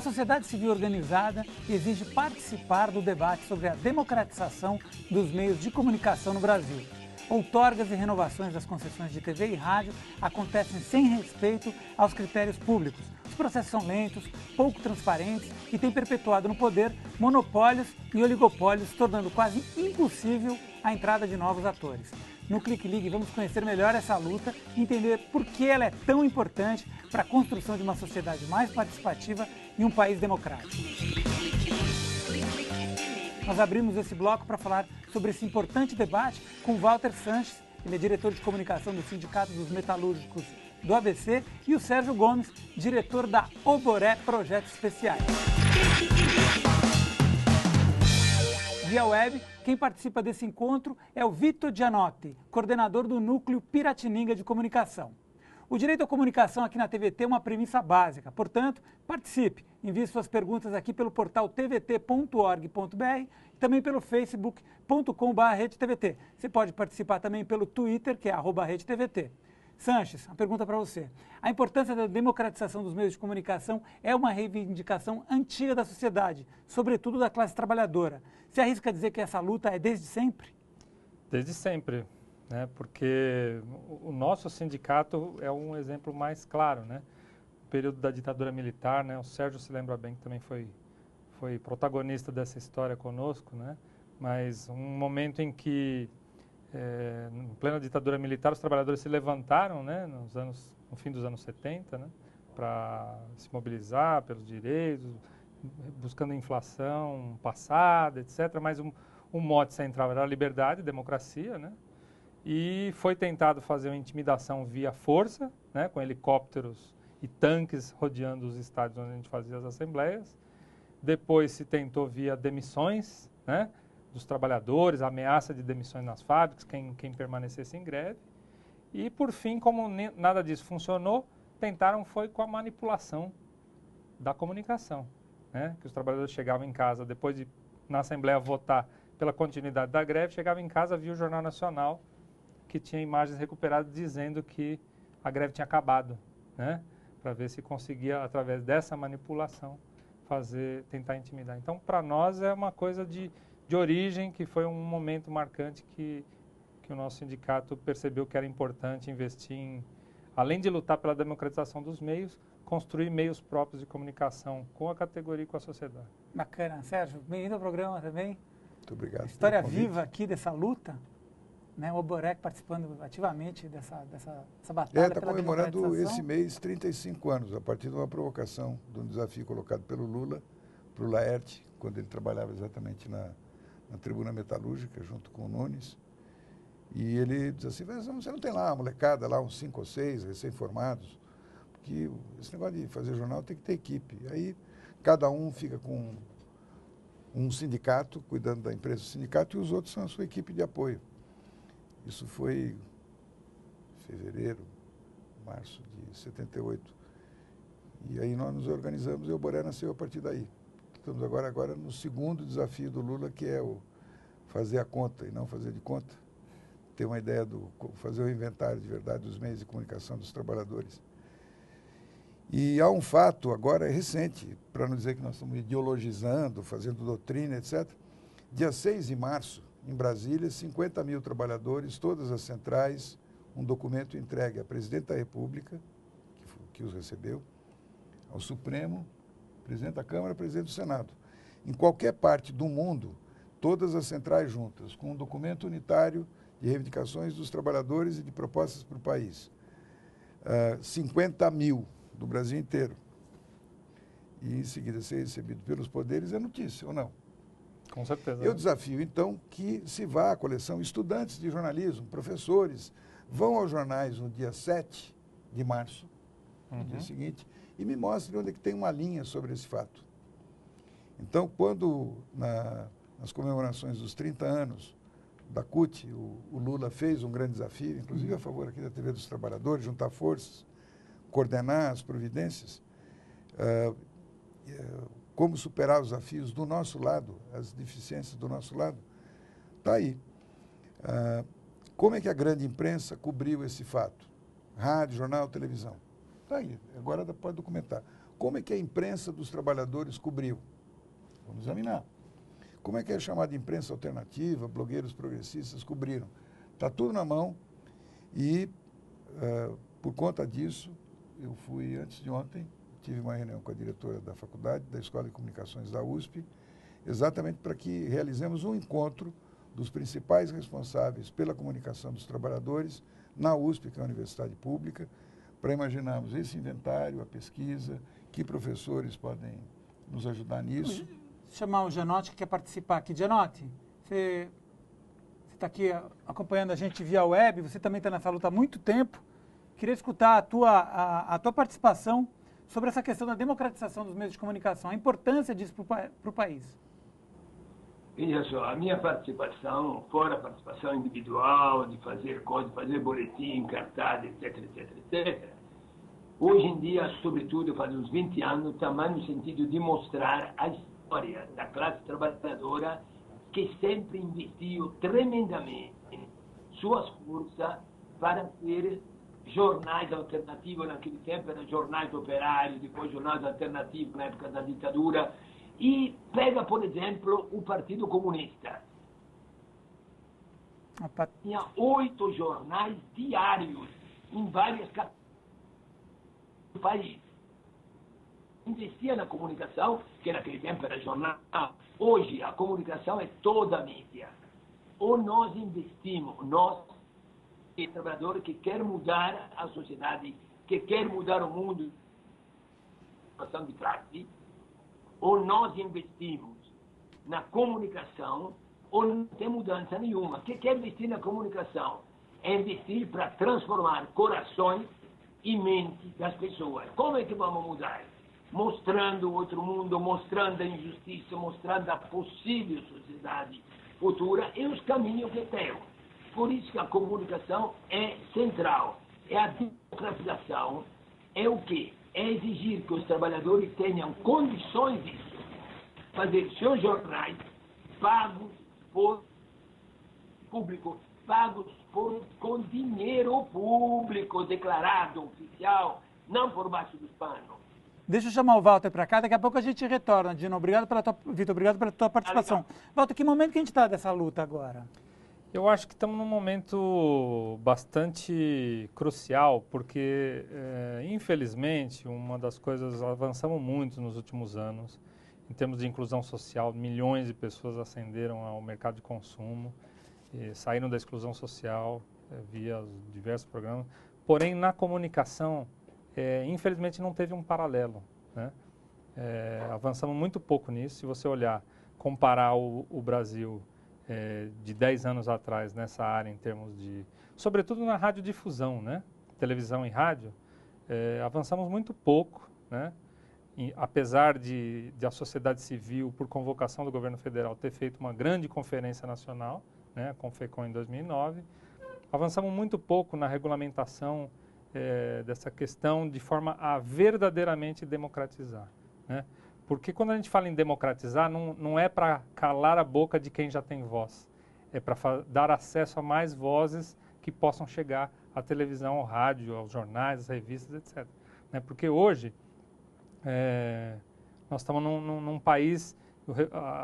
sociedade civil organizada exige participar do debate sobre a democratização dos meios de comunicação no Brasil. Outorgas e renovações das concessões de TV e rádio acontecem sem respeito aos critérios públicos. Os processos são lentos, pouco transparentes e têm perpetuado no poder monopólios e oligopólios, tornando quase impossível a entrada de novos atores. No Clique Ligue vamos conhecer melhor essa luta e entender por que ela é tão importante para a construção de uma sociedade mais participativa e um país democrático. Nós abrimos esse bloco para falar sobre esse importante debate com Walter Sanches, ele é diretor de comunicação do Sindicato dos Metalúrgicos do ABC, e o Sérgio Gomes, diretor da Oboré Projetos Especiais. Via web, quem participa desse encontro é o Vitor Gianotti, coordenador do Núcleo Piratininga de Comunicação. O direito à comunicação aqui na TVT é uma premissa básica, portanto, participe. Envie suas perguntas aqui pelo portal tvt.org.br e também pelo facebook.com/RedeTVT. Você pode participar também pelo Twitter, que é @RedeTVT. Sanches, uma pergunta para você. A importância da democratização dos meios de comunicação é uma reivindicação antiga da sociedade, sobretudo da classe trabalhadora. Você arrisca dizer que essa luta é desde sempre? Desde sempre, né? Porque o nosso sindicato é um exemplo mais claro, né? No período da ditadura militar, né? O Sérgio se lembra bem que também foi protagonista dessa história conosco, né? Mas um momento em que em plena ditadura militar, os trabalhadores se levantaram, né, no fim dos anos 70, né, para se mobilizar pelos direitos, buscando inflação passada, etc. Mas um mote central era a liberdade, democracia, né, e foi tentado fazer uma intimidação via força, né, com helicópteros e tanques rodeando os estádios onde a gente fazia as assembleias. Depois se tentou via demissões, né, dos trabalhadores, a ameaça de demissões nas fábricas, quem permanecesse em greve. E, por fim, como nada disso funcionou, tentaram foi com a manipulação da comunicação, né? Que os trabalhadores chegavam em casa, depois de, na Assembleia, votar pela continuidade da greve, chegavam em casa, via o Jornal Nacional, que tinha imagens recuperadas dizendo que a greve tinha acabado, né? Para ver se conseguia, através dessa manipulação, tentar intimidar. Então, para nós, é uma coisa de origem, que foi um momento marcante que o nosso sindicato percebeu que era importante investir em, além de lutar pela democratização dos meios, construir meios próprios de comunicação com a categoria e com a sociedade. Bacana. Sérgio, bem-vindo ao programa também. Muito obrigado. História viva aqui dessa luta, né? O Oboré participando ativamente dessa batalha. Está comemorando esse mês 35 anos, a partir de uma provocação, de um desafio colocado pelo Lula, para o Laerte, quando ele trabalhava exatamente na Tribuna Metalúrgica, junto com o Nunes. E ele diz assim, você não tem lá uma molecada, lá uns 5 ou 6 recém-formados, porque esse negócio de fazer jornal tem que ter equipe. Aí cada um fica com um sindicato, cuidando da empresa do sindicato, e os outros são a sua equipe de apoio. Isso foi fevereiro, março de 78. E aí nós nos organizamos e o Oboré nasceu a partir daí. Estamos agora no segundo desafio do Lula, que é o fazer a conta e não fazer de conta. Ter uma ideia fazer o inventário de verdade dos meios de comunicação dos trabalhadores. E há um fato agora recente, para não dizer que nós estamos ideologizando, fazendo doutrina, etc. Dia 6 de março, em Brasília, 50 mil trabalhadores, todas as centrais, um documento entregue à Presidente da República, que os recebeu, ao Supremo, Presidente da Câmara, Presidente do Senado. Em qualquer parte do mundo, todas as centrais juntas, com um documento unitário de reivindicações dos trabalhadores e de propostas para o país. 50 mil do Brasil inteiro. E em seguida ser recebido pelos poderes é notícia, ou não? Com certeza. Eu desafio, então, que se vá à coleção, estudantes de jornalismo, professores, vão aos jornais no dia 7 de março, no dia seguinte, e me mostrem onde é que tem uma linha sobre esse fato. Então, quando nas comemorações dos 30 anos da CUT, o Lula fez um grande desafio, inclusive a favor aqui da TV dos Trabalhadores, juntar forças, coordenar as providências, como superar os desafios do nosso lado, as deficiências do nosso lado, está aí. Como é que a grande imprensa cobriu esse fato? Rádio, jornal, televisão. Está aí, agora pode documentar. Como é que a imprensa dos trabalhadores cobriu? Vamos examinar. Como é que a chamada imprensa alternativa, blogueiros progressistas cobriram? Está tudo na mão e, por conta disso, eu fui, antes de ontem, tive uma reunião com a diretora da faculdade, da Escola de Comunicações da USP, exatamente para que realizemos um encontro dos principais responsáveis pela comunicação dos trabalhadores na USP, que é a universidade pública, para imaginarmos esse inventário, a pesquisa, que professores podem nos ajudar nisso. Chamar o Gianotti, que quer participar aqui. Gianotti, você está aqui acompanhando a gente via web, você também está nessa luta há muito tempo. Queria escutar a tua participação sobre essa questão da democratização dos meios de comunicação, a importância disso para o país. Veja só, a minha participação, fora a participação individual, de fazer coisas, fazer boletim, cartaz, etc, etc, etc, hoje em dia, sobretudo, faz uns 20 anos, também no sentido de mostrar a história da classe trabalhadora que sempre investiu tremendamente suas forças para ter jornais alternativos. Naquele tempo eram jornais operários, depois jornais alternativos na época da ditadura. E pega, por exemplo, o Partido Comunista. Tinha 8 jornais diários em várias capitais do país. Investia na comunicação, que naquele tempo era jornal. Hoje a comunicação é toda a mídia. Ou nós investimos, nós, trabalhadores que quer mudar a sociedade, que quer mudar o mundo, situação de classe, ou nós investimos na comunicação, ou não tem mudança nenhuma. O que é investir na comunicação? É investir para transformar corações e mentes das pessoas. Como é que vamos mudar? Mostrando outro mundo, mostrando a injustiça, mostrando a possível sociedade futura e os caminhos que temos. Por isso que a comunicação é central. É a democratização. É o quê? É exigir que os trabalhadores tenham condições disso. Fazer seus jornais pagos por público, pagos com dinheiro público, declarado, oficial, não por baixo dos panos. Deixa eu chamar o Walter para cá, daqui a pouco a gente retorna, Dino. Vitor, obrigado pela tua participação. Walter, que momento que a gente está dessa luta agora? Eu acho que estamos num momento bastante crucial, porque, infelizmente, uma das coisas, avançamos muito nos últimos anos, em termos de inclusão social, milhões de pessoas ascenderam ao mercado de consumo, saíram da exclusão social via os diversos programas, porém, na comunicação, infelizmente, não teve um paralelo, né? Avançamos muito pouco nisso. Se você olhar, comparar o Brasil de 10 anos atrás nessa área em termos de, sobretudo na radiodifusão, né? Televisão e rádio, avançamos muito pouco, né? Apesar de a sociedade civil, por convocação do governo federal, ter feito uma grande conferência nacional, né? A Confecom em 2009, avançamos muito pouco na regulamentação dessa questão de forma a verdadeiramente democratizar, né? Porque quando a gente fala em democratizar, não é para calar a boca de quem já tem voz. É para dar acesso a mais vozes que possam chegar à televisão, ao rádio, aos jornais, às revistas, etc. Né? Porque hoje, nós estamos num país,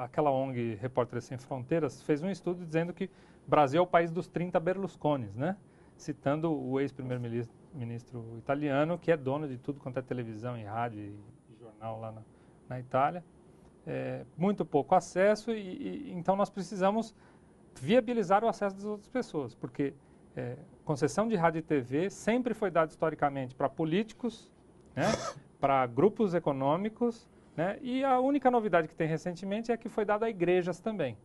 aquela ONG Repórteres Sem Fronteiras fez um estudo dizendo que o Brasil é o país dos 30 Berlusconis, né? Citando o ex-primeiro-ministro italiano, que é dono de tudo quanto é televisão e rádio e jornal lá na Itália, muito pouco acesso e então nós precisamos viabilizar o acesso das outras pessoas, porque concessão de rádio e TV sempre foi dada historicamente para políticos, né, para grupos econômicos, né, e a única novidade que tem recentemente é que foi dada a igrejas também,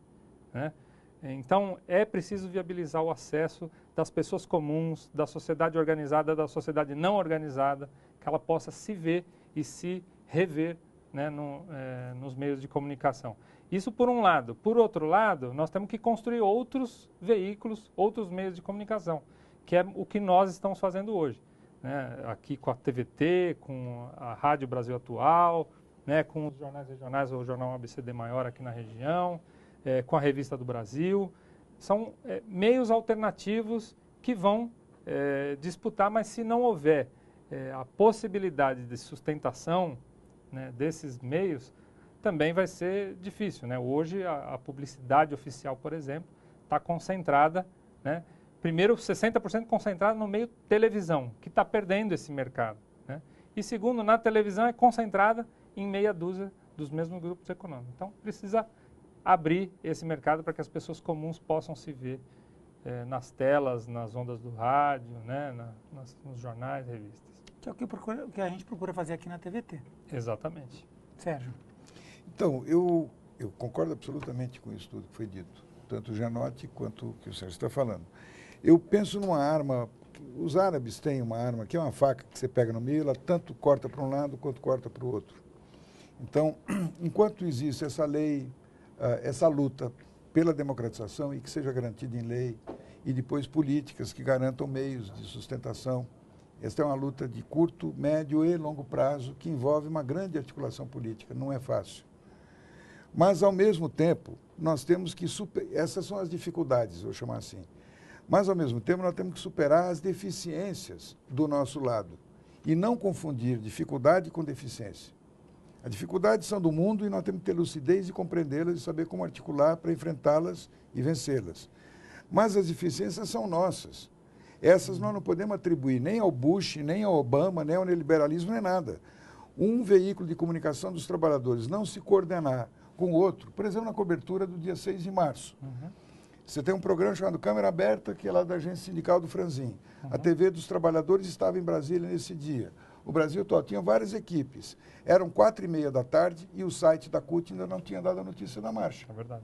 né? Então é preciso viabilizar o acesso das pessoas comuns, da sociedade organizada, da sociedade não organizada, que ela possa se ver e se rever, né, nos meios de comunicação. Isso por um lado. Por outro lado, nós temos que construir outros veículos, outros meios de comunicação, que é o que nós estamos fazendo hoje, né? Aqui com a TVT, com a Rádio Brasil Atual, né, com os jornais regionais, o Jornal ABCD Maior aqui na região, com a Revista do Brasil. São meios alternativos que vão disputar, mas se não houver a possibilidade de sustentação né, desses meios, também vai ser difícil, né? Hoje a publicidade oficial, por exemplo, está concentrada, né? Primeiro, 60% concentrada no meio televisão, que está perdendo esse mercado, né? E segundo, na televisão é concentrada em meia dúzia dos mesmos grupos econômicos. Então, precisa abrir esse mercado para que as pessoas comuns possam se ver nas telas, nas ondas do rádio, né? Nos jornais, revistas. Que é o que a gente procura fazer aqui na TVT. Exatamente. Sérgio. Então, eu concordo absolutamente com isso tudo que foi dito, tanto o Gianotti quanto o que o Sérgio está falando. Eu penso numa arma, os árabes têm uma arma, que é uma faca que você pega no meio, ela tanto corta para um lado quanto corta para o outro. Então, enquanto existe essa lei, essa luta pela democratização e que seja garantida em lei, e depois políticas que garantam meios de sustentação, esta é uma luta de curto, médio e longo prazo que envolve uma grande articulação política, não é fácil. Mas, ao mesmo tempo, nós temos que essas são as dificuldades, vou chamar assim. Mas, ao mesmo tempo, nós temos que superar as deficiências do nosso lado e não confundir dificuldade com deficiência. As dificuldades são do mundo e nós temos que ter lucidez de compreendê-las e saber como articular para enfrentá-las e vencê-las. Mas as deficiências são nossas. Essas nós não podemos atribuir nem ao Bush, nem ao Obama, nem ao neoliberalismo, nem nada. Um veículo de comunicação dos trabalhadores não se coordenar com o outro, por exemplo, na cobertura do dia 6 de março. Você tem um programa chamado Câmara Aberta, que é lá da agência sindical do Franzin. A TV dos Trabalhadores estava em Brasília nesse dia. O Brasil todo tinha várias equipes. Eram 4h30 da tarde e o site da CUT ainda não tinha dado a notícia da marcha. É verdade.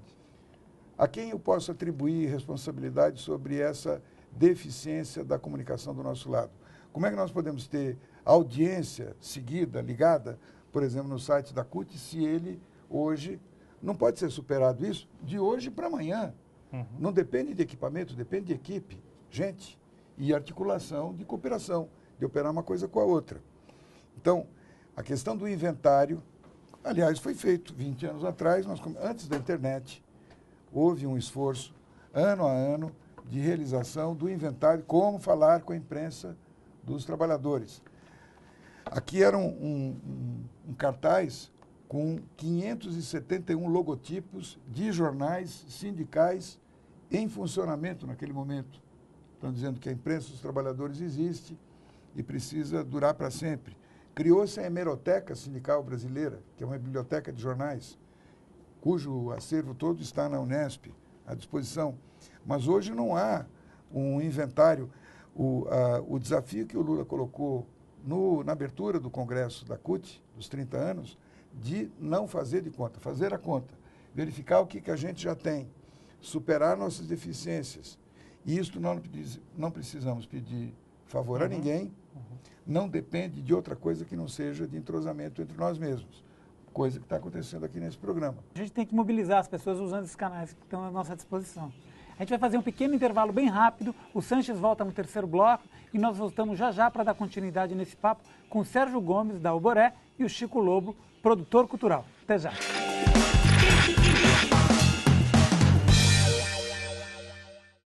A quem eu posso atribuir responsabilidade sobre essa deficiência da comunicação do nosso lado? Como é que nós podemos ter audiência seguida, ligada, por exemplo, no site da CUT, se ele hoje não pode ser superado isso de hoje para amanhã? Não depende de equipamento, depende de equipe, gente, e articulação de cooperação, de operar uma coisa com a outra. Então, a questão do inventário, aliás, foi feito 20 anos atrás, antes da internet, houve um esforço, ano a ano, de realização do inventário, como falar com a imprensa dos trabalhadores. Aqui era um cartaz com 571 logotipos de jornais sindicais em funcionamento naquele momento. Estão dizendo que a imprensa dos trabalhadores existe e precisa durar para sempre. Criou-se a Hemeroteca Sindical Brasileira, que é uma biblioteca de jornais, cujo acervo todo está na Unesp, à disposição. Mas hoje não há um inventário. O desafio que o Lula colocou na abertura do Congresso da CUT, dos 30 anos, de não fazer de conta, fazer a conta, verificar o que a gente já tem, superar nossas deficiências. E isto nós não precisamos pedir favor a ninguém, não depende de outra coisa que não seja de entrosamento entre nós mesmos, coisa que está acontecendo aqui nesse programa. A gente tem que mobilizar as pessoas usando esses canais que estão à nossa disposição. A gente vai fazer um pequeno intervalo bem rápido, o Sanches volta no terceiro bloco e nós voltamos já já para dar continuidade nesse papo com o Sérgio Gomes, da Alboré, e o Chico Lobo, produtor cultural. Até já!